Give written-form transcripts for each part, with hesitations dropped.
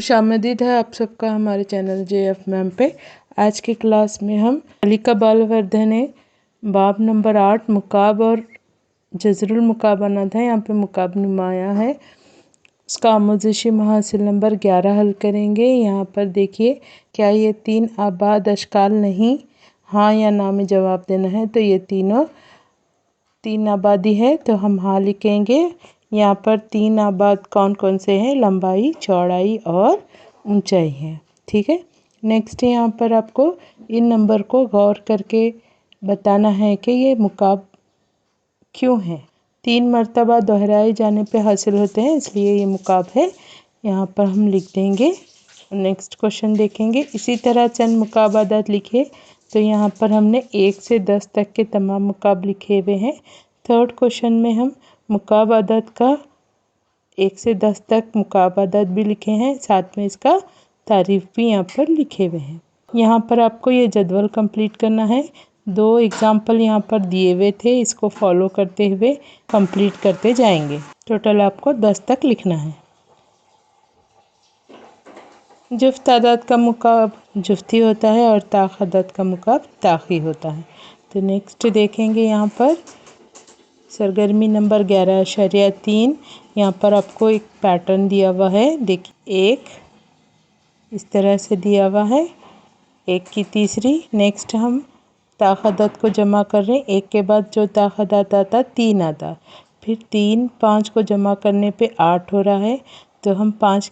खुशामदीद है आप सबका हमारे चैनल JF मैम पे। आज की क्लास में हम अलीका बालवर्धन है बाब नंबर 8 मुकाब और जज़रुल मुकाब आना था। यहाँ पे मुकाब नुमाया है, उसका आमोज़शी महासिल नंबर 11 हल करेंगे। यहाँ पर देखिए क्या ये 3 आबाद अशकाल नहीं, हाँ या ना में जवाब देना है। तो ये तीनों 3 आबादी है तो हम हाँ लिखेंगे। यहाँ पर 3 आबाद कौन कौन से हैं, लंबाई, चौड़ाई और ऊंचाई है। ठीक है। नेक्स्ट यहाँ पर आपको इन नंबर को गौर करके बताना है कि ये मुकाब क्यों है। 3 मरतबा दोहराए जाने पे हासिल होते हैं, इसलिए ये मुकाब है। यहाँ पर हम लिख देंगे। नेक्स्ट क्वेश्चन देखेंगे। इसी तरह चंद मुकाब आदाद लिखे। तो यहाँ पर हमने 1 से 10 तक के तमाम मुकाब लिखे हुए हैं। थर्ड क्वेश्चन में हम मुकाब आदाद का 1 से 10 तक मुकाब आदाद भी लिखे हैं, साथ में इसका तारीफ भी यहाँ पर लिखे हुए हैं। यहाँ पर आपको ये जदवल कंप्लीट करना है। 2 एग्जाम्पल यहाँ पर दिए हुए थे, इसको फॉलो करते हुए कंप्लीट करते जाएंगे। टोटल आपको 10 तक लिखना है। जुफ्त आदाद का मुकाब जुफ्ती होता है और ताख आदाद का मुकाब ताखी होता है। तो नेक्स्ट देखेंगे यहाँ पर सरगर्मी नंबर 11.3। यहाँ पर आपको एक पैटर्न दिया हुआ है। देखिए एक इस तरह से दिया हुआ है, 1 की तीसरी। नेक्स्ट हम ताक़दात को जमा कर रहे हैं। 1 के बाद जो ताक़दात आता 3 आता, फिर 3 5 को जमा करने पे 8 हो रहा है। तो हम 5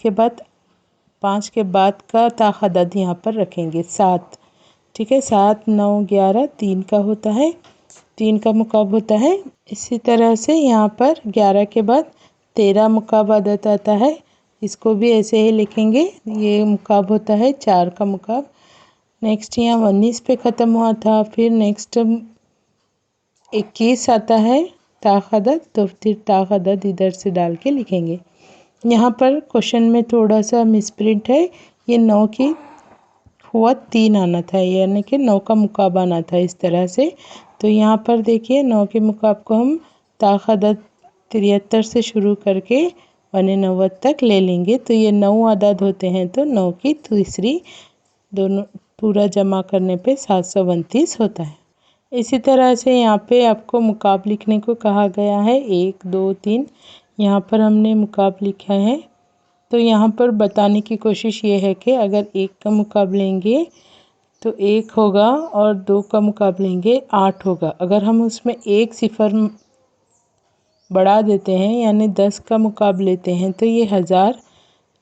के बाद का ताक़दात यहाँ पर रखेंगे 7। ठीक है, 7 9 11 3 का होता है, 3 का मुकाब होता है। इसी तरह से यहाँ पर 11 के बाद 13 मुकाब आदत आता है, इसको भी ऐसे ही लिखेंगे। ये मुकाब होता है 4 का मुकाब। नेक्स्ट यहाँ 19 पे ख़त्म हुआ था, फिर नेक्स्ट 21 आता है ताक़दात, तो फिर ताक़दात इधर से डाल के लिखेंगे। यहाँ पर क्वेश्चन में थोड़ा सा मिसप्रिंट है, ये 9 की हुआ 3 आना था, यानी कि 9 का मुकाब आना था इस तरह से। तो यहाँ पर देखिए 9 के मुकाब को हम ताक़दात 73 से शुरू करके 99 तक ले लेंगे। तो ये 9 आदाद होते हैं, तो 9 की तीसरी दोनों पूरा जमा करने पे 729 होता है। इसी तरह से यहाँ पे आपको मुकाब लिखने को कहा गया है 1 2 3। यहाँ पर हमने मुकाब लिखा है। तो यहाँ पर बताने की कोशिश ये है कि अगर 1 का मुकाब लेंगे तो 1 होगा और 2 का मुकाब लेंगे 8 होगा। अगर हम उसमें 1 सिफर बढ़ा देते हैं यानी 10 का मुकाब लेते हैं तो ये 1000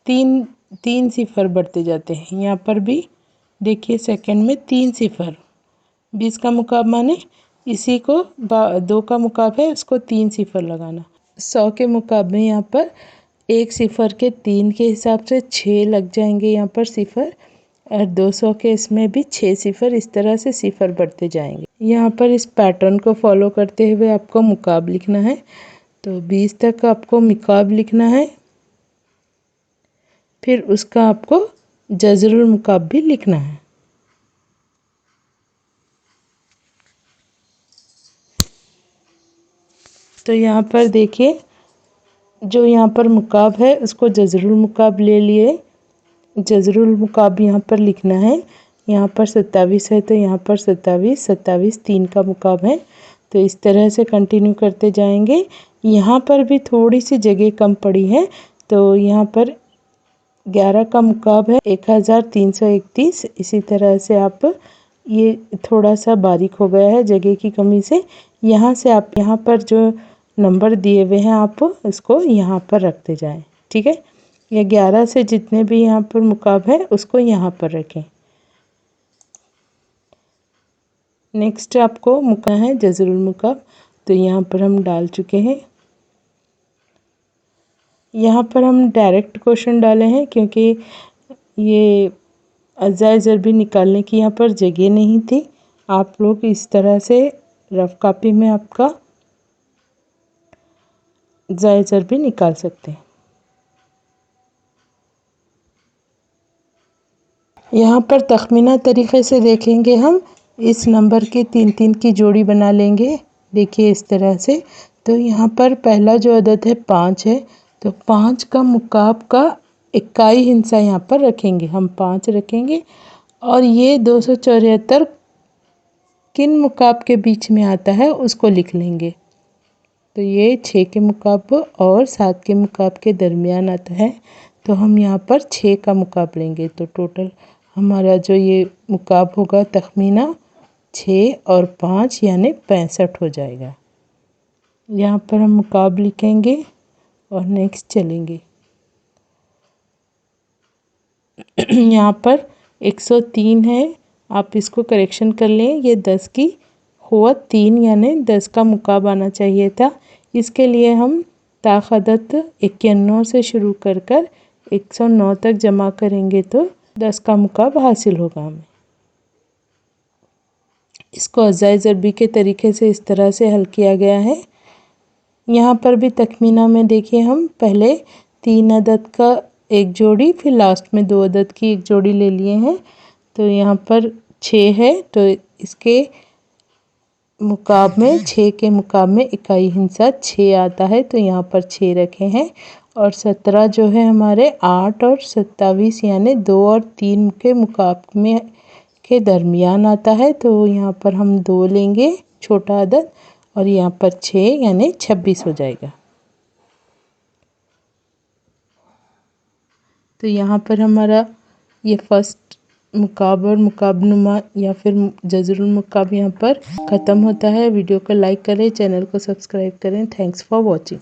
तीन सिफर बढ़ते जाते हैं। यहाँ पर भी देखिए सेकंड में 3 सिफर, 20 का मुकाब माने इसी को 2 का मुकाब है, उसको 3 सिफर लगाना। 100 के मुकाब में यहाँ पर 1 सिफर के 3 के हिसाब से 6 लग जाएंगे यहाँ पर सिफर, और 200 के इसमें भी 6 सिफर, इस तरह से सिफर बढ़ते जाएंगे। यहाँ पर इस पैटर्न को फॉलो करते हुए आपको मुकाब लिखना है। तो 20 तक आपको मुकाब लिखना है, फिर उसका आपको जज़रुल मुकाब भी लिखना है। तो यहाँ पर देखिए जो यहाँ पर मुकाब है उसको जज़रुल मुकाब ले लिए। जज़रुल मुकाब यहाँ पर लिखना है। यहाँ पर 27 है तो यहाँ पर 27 3 का मुकाब है। तो इस तरह से कंटिन्यू करते जाएंगे। यहाँ पर भी थोड़ी सी जगह कम पड़ी है, तो यहाँ पर 11 का मुकाब है 1331। इसी तरह से आप ये थोड़ा सा बारीक हो गया है जगह की कमी से। यहाँ से आप यहाँ पर जो नंबर दिए हुए हैं आप उसको यहाँ पर रखते जाएं। ठीक है, ये 11 से जितने भी यहाँ पर मुकाब है उसको यहाँ पर रखें। नेक्स्ट आपको मुका है जज़रुल मुकाब, तो यहाँ पर हम डाल चुके हैं। यहाँ पर हम डायरेक्ट क्वेश्चन डाले हैं क्योंकि ये अज़ाए ज़रबी निकालने की यहाँ पर जगह नहीं थी। आप लोग इस तरह से रफ कॉपी में आपका अज़ाए ज़रबी निकाल सकते हैं। यहाँ पर तखमीना तरीक़े से देखेंगे, हम इस नंबर के 3 की जोड़ी बना लेंगे। देखिए इस तरह से। तो यहाँ पर पहला जो अदद है 5 है, तो 5 का मुकाब का इकाई हिंसा यहाँ पर रखेंगे, हम 5 रखेंगे। और ये 274 किन मुकाब के बीच में आता है उसको लिख लेंगे। तो ये 6 के मुकाब और 7 के मुकाब के दरमियान आता है, तो हम यहाँ पर 6 का मुकाब लेंगे। तो टोटल हमारा जो ये मुकाब होगा तखमीना 6 और 5 यानी 65 हो जाएगा। यहाँ पर हम मुकाब लिखेंगे और नेक्स्ट चलेंगे। यहाँ पर 103 है, आप इसको करेक्शन कर लें। ये 10 की हुआ 3 यानी 10 का मुकाब आना चाहिए था। इसके लिए हम ताख़दत 91 से शुरू कर 109 तक जमा करेंगे तो 10 का मुकाब हासिल होगा हमें। इसको अज़ाए ज़रबी के तरीके से इस तरह से हल किया गया है। यहाँ पर भी तखमीना में देखिए, हम पहले 3 अदद का एक जोड़ी, फिर लास्ट में 2 अदद की एक जोड़ी ले लिए हैं। तो यहाँ पर 6 है, तो इसके मुकाब में 6 के मुकाब में इकाई हिंसा 6 आता है, तो यहाँ पर 6 रखे हैं। और 17 जो है हमारे 8 और 27 यानी 2 और 3 के मुकाब में के दरमियान आता है, तो यहाँ पर हम 2 लेंगे छोटा अदद, और यहाँ पर 6 यानी 26 हो जाएगा। तो यहाँ पर हमारा ये फर्स्ट मुकाब और मुकाबनुमा या फिर जज़रुल मुकाब यहाँ पर ख़त्म होता है। वीडियो को लाइक करें, चैनल को सब्सक्राइब करें। Thanks for watching.